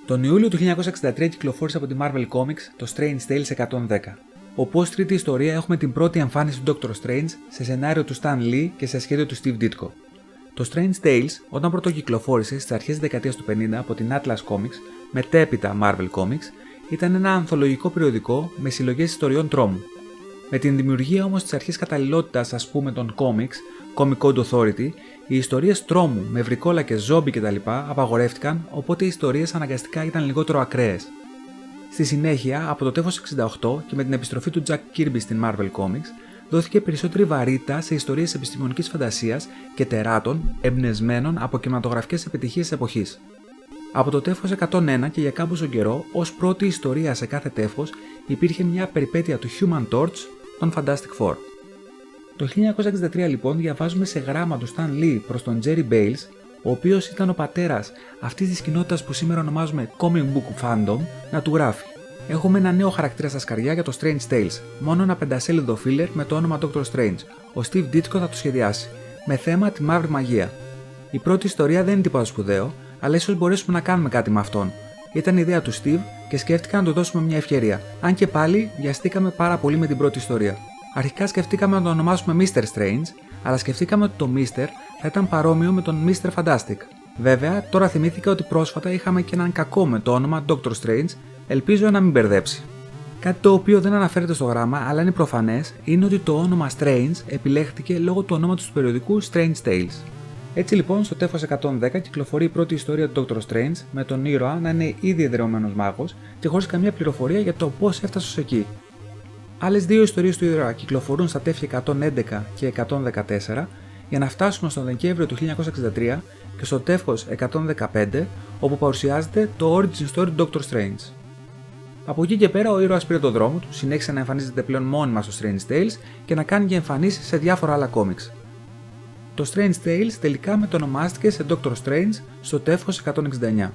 Τον Ιούλιο του 1963 κυκλοφόρησε από τη Marvel Comics το Strange Tales 110, όπου ως τρίτη ιστορία έχουμε την πρώτη εμφάνιση του Doctor Strange σε σενάριο του Stan Lee και σε σχέδιο του Steve Ditko. Το Strange Tales, όταν πρωτοκυκλοφόρησε στις αρχές της δεκαετίας του 50 από την Atlas Comics, μετέπειτα Marvel Comics, ήταν ένα ανθολογικό περιοδικό με συλλογές ιστοριών τρόμου. Με την δημιουργία όμως της αρχής καταλληλότητας, ας πούμε, των comics, Comic Code Authority, οι ιστορίες τρόμου με βρικόλακες, ζόμπι κτλ. Απαγορεύτηκαν, οπότε οι ιστορίες αναγκαστικά ήταν λιγότερο ακραίες. Στη συνέχεια, από το τεύχος 68 και με την επιστροφή του Jack Kirby στην Marvel Comics, δόθηκε περισσότερη βαρύτητα σε ιστορίες επιστημονικής φαντασίας και τεράτων εμπνευσμένων από κινηματογραφικές επιτυχίες της εποχής. Από το τεύχος 101 και για κάμποσο καιρό, ως πρώτη ιστορία σε κάθε τεύχος, υπήρχε μια περιπέτεια του Human Torch, των Fantastic Four. Το 1963 λοιπόν διαβάζουμε σε γράμμα του Stan Lee προς τον Jerry Bales, ο οποίος ήταν ο πατέρας αυτής της κοινότητας που σήμερα ονομάζουμε Comic Book Fandom, να του γράφει: «Έχουμε ένα νέο χαρακτήρα στα σκαριά για το Strange Tales, μόνο ένα 5σέλιδο filler με το όνομα Doctor Strange. Ο Steve Ditko θα το σχεδιάσει, με θέμα τη μαύρη μαγεία. Η πρώτη ιστορία δεν είναι τίποτα σπουδαίο, αλλά ίσως μπορέσουμε να κάνουμε κάτι με αυτόν. Ήταν ιδέα του Steve και σκέφτηκα να του δώσουμε μια ευκαιρία. Αν και πάλι βιαστήκαμε πάρα πολύ με την πρώτη ιστορία. Αρχικά σκεφτήκαμε να το ονομάσουμε Mr. Strange, αλλά σκεφτήκαμε ότι το Mr. θα ήταν παρόμοιο με τον Mr. Fantastic. Βέβαια, τώρα θυμήθηκα ότι πρόσφατα είχαμε και έναν κακό με το όνομα Doctor Strange, ελπίζω να μην μπερδέψει». Κάτι το οποίο δεν αναφέρεται στο γράμμα, αλλά είναι προφανές, είναι ότι το όνομα Strange επιλέχθηκε λόγω του ονόματος του περιοδικού Strange Tales. Έτσι λοιπόν, στο τεύχος 110 κυκλοφορεί η πρώτη ιστορία του Doctor Strange, με τον ήρωα να είναι ήδη εδραιωμένος μάγος και χωρίς καμία πληροφορία για το πώς έφτασε ως εκεί. Άλλες δύο ιστορίες του ήρωα κυκλοφορούν στα τεύχη 111 και 114 για να φτάσουμε στον Δεκέμβριο του 1963 και στο τεύχος 115, όπου παρουσιάζεται το origin story του Doctor Strange. Από εκεί και πέρα ο ήρωας πήρε τον δρόμο του, συνέχισε να εμφανίζεται πλέον μόνιμα στο Strange Tales και να κάνει και εμφανίσεις σε διάφορα άλλα κόμιξ. Το Strange Tales τελικά μετονομάστηκε σε Doctor Strange στο τεύχος 169.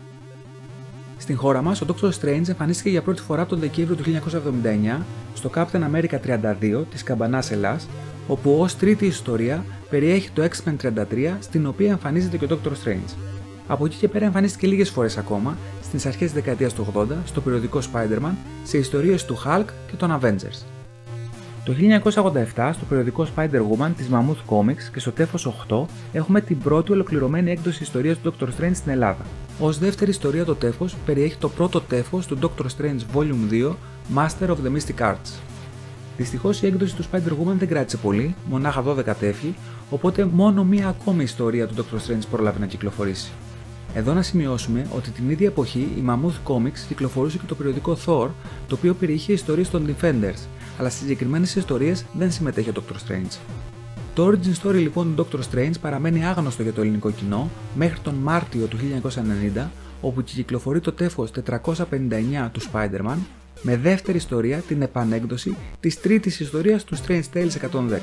Στην χώρα μας, ο Doctor Strange εμφανίστηκε για πρώτη φορά τον Δεκέμβριο του 1979 στο Captain America 32 της Καμπανάς Ελλάς, όπου ως τρίτη ιστορία περιέχει το X-Men 33, στην οποία εμφανίζεται και ο Doctor Strange. Από εκεί και πέρα εμφανίστηκε λίγες φορές ακόμα, στις αρχές της δεκαετίας του 80, στο περιοδικό Spider-Man, σε ιστορίες του Hulk και των Avengers. Το 1987, στο περιοδικό Spider-Woman της Mammoth Comics και στο τεύχος 8, έχουμε την πρώτη ολοκληρωμένη έκδοση ιστορίας του Doctor Strange στην Ελλάδα. Ως δεύτερη ιστορία το τεύχος περιέχει το πρώτο τεύχος του Doctor Strange Volume 2, Master of the Mystic Arts. Δυστυχώς η έκδοση του Spider-Woman δεν κράτησε πολύ, μονάχα 12 τεύχη, οπότε μόνο μία ακόμη ιστορία του Doctor Strange πρόλαβε να κυκλοφορήσει. Εδώ να σημειώσουμε ότι την ίδια εποχή η Mammoth Comics κυκλοφορούσε και το περιοδικό Thor, το οποίο περιείχε ιστορίες των Defenders, αλλά στις συγκεκριμένες ιστορίες δεν συμμετέχει ο Doctor Strange. Το origin story λοιπόν του Doctor Strange παραμένει άγνωστο για το ελληνικό κοινό μέχρι τον Μάρτιο του 1990, όπου κυκλοφορεί το τεύχος 459 του Spider-Man, με δεύτερη ιστορία την επανέκδοση της τρίτης ιστορίας του Strange Tales 110.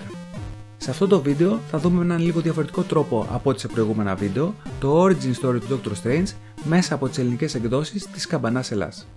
Σε αυτό το βίντεο θα δούμε με έναν λίγο διαφορετικό τρόπο από ό,τι σε προηγούμενα βίντεο το origin story του Doctor Strange μέσα από τις ελληνικές εκδόσεις της Καμπανάς Ελλάς.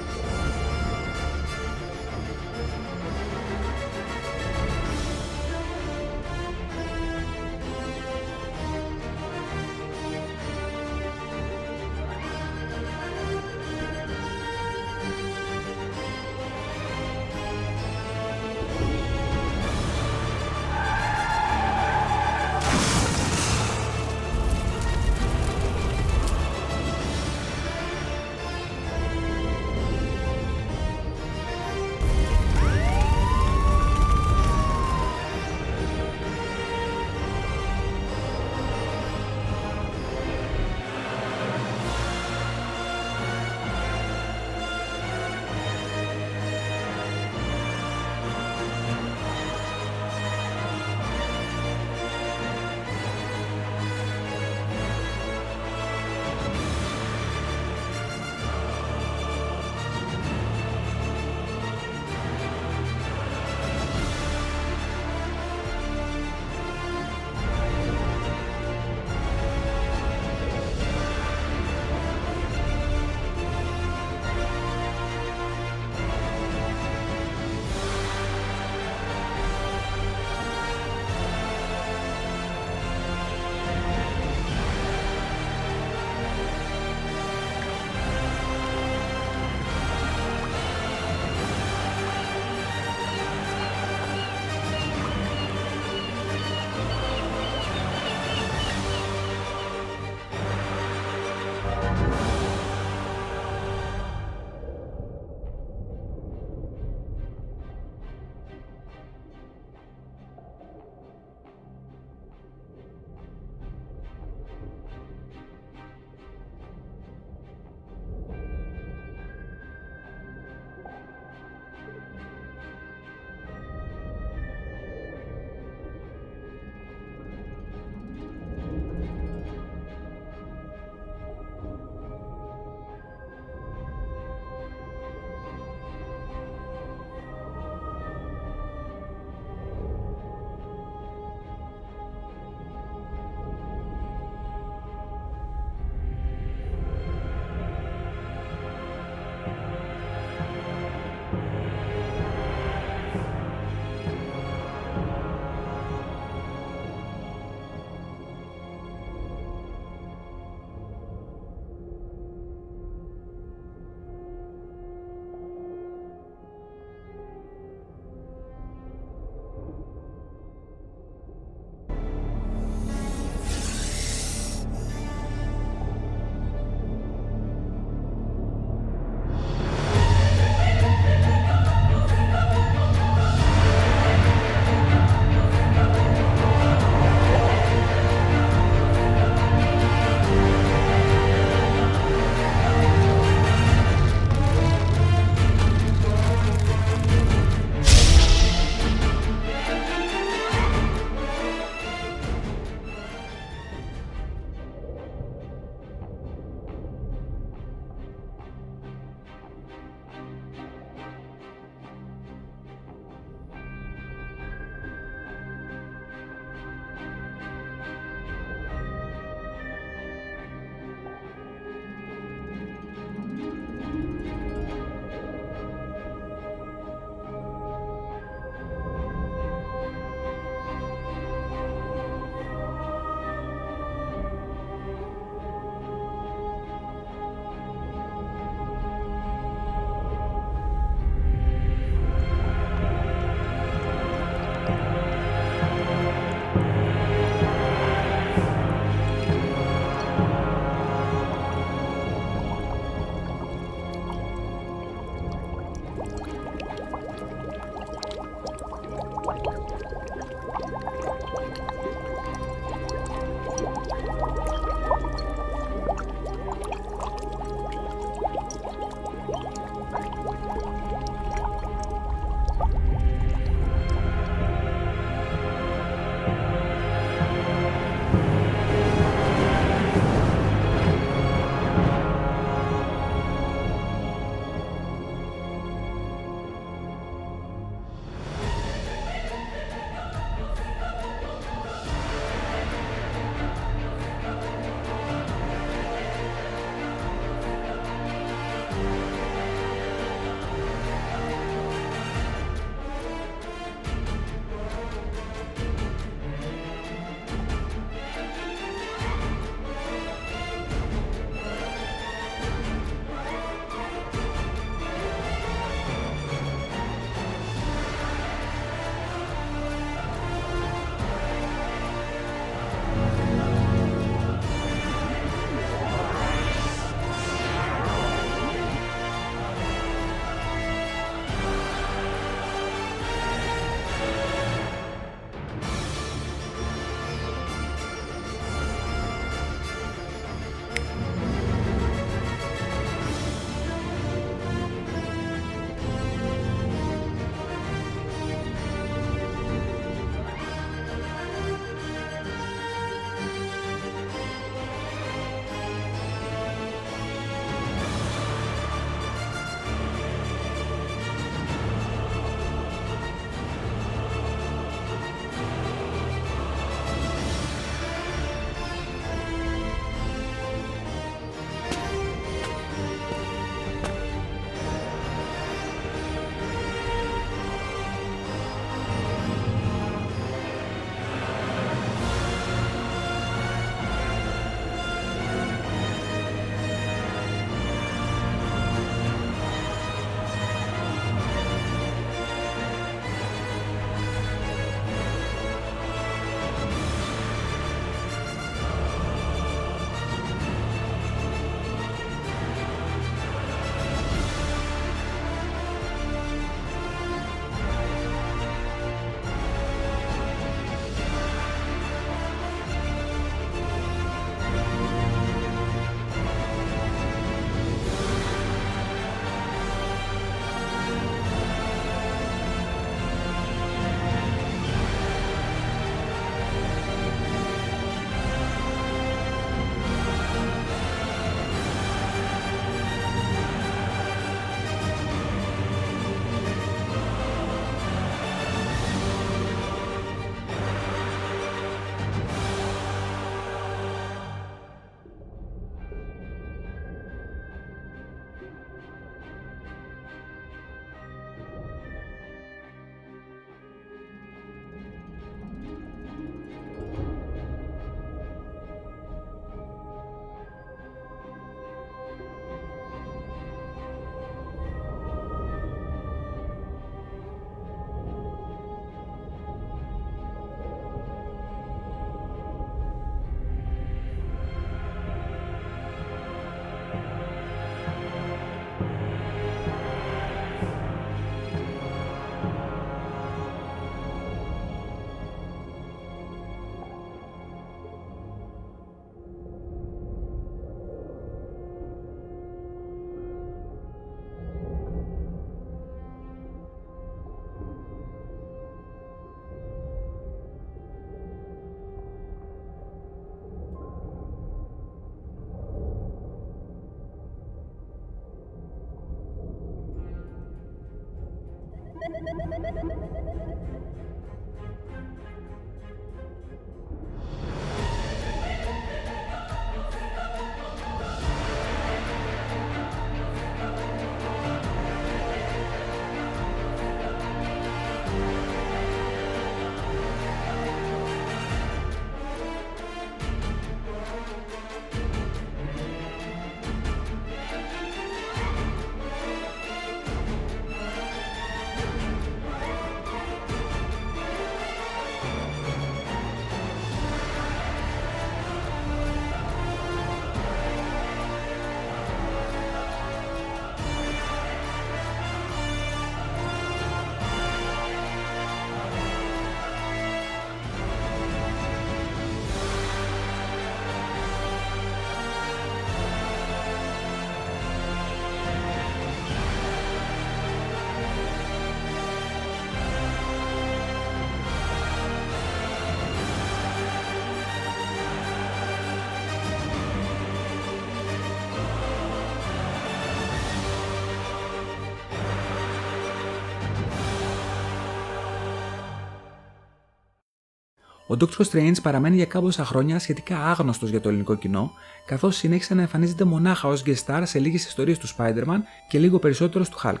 Ο Dr. Strange παραμένει για κάμποσα χρόνια σχετικά άγνωστος για το ελληνικό κοινό, καθώς συνέχισε να εμφανίζεται μονάχα ως guest star σε λίγες ιστορίες του Spider-Man και λίγο περισσότερο του Hulk.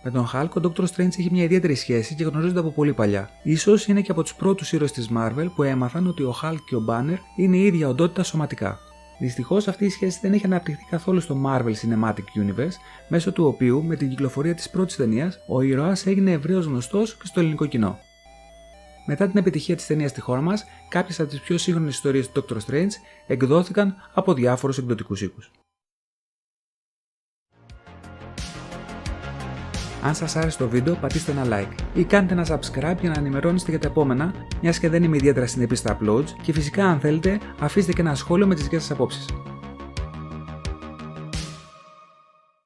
Με τον Hulk, ο Dr. Strange έχει μια ιδιαίτερη σχέση και γνωρίζονται από πολύ παλιά. Ίσως είναι και από τους πρώτους ήρωες της Marvel που έμαθαν ότι ο Hulk και ο Banner είναι η ίδια οντότητα σωματικά. Δυστυχώς αυτή η σχέση δεν έχει αναπτυχθεί καθόλου στο Marvel Cinematic Universe, μέσω του οποίου με την κυκλοφορία της πρώτης ταινίας ο ήρωας έγινε ευρέως γνωστός και στο ελληνικό κοινό. Μετά την επιτυχία της ταινίας στη χώρα μας, κάποιες από τις πιο σύγχρονες ιστορίες του Dr. Strange εκδόθηκαν από διάφορους εκδοτικούς οίκους. Αν σας άρεσε το βίντεο, πατήστε ένα like ή κάντε ένα subscribe για να ενημερώνεστε για τα επόμενα, μιας και δεν είμαι ιδιαίτερα συνεπής στα uploads, και φυσικά αν θέλετε αφήστε και ένα σχόλιο με τις δικές σας απόψεις.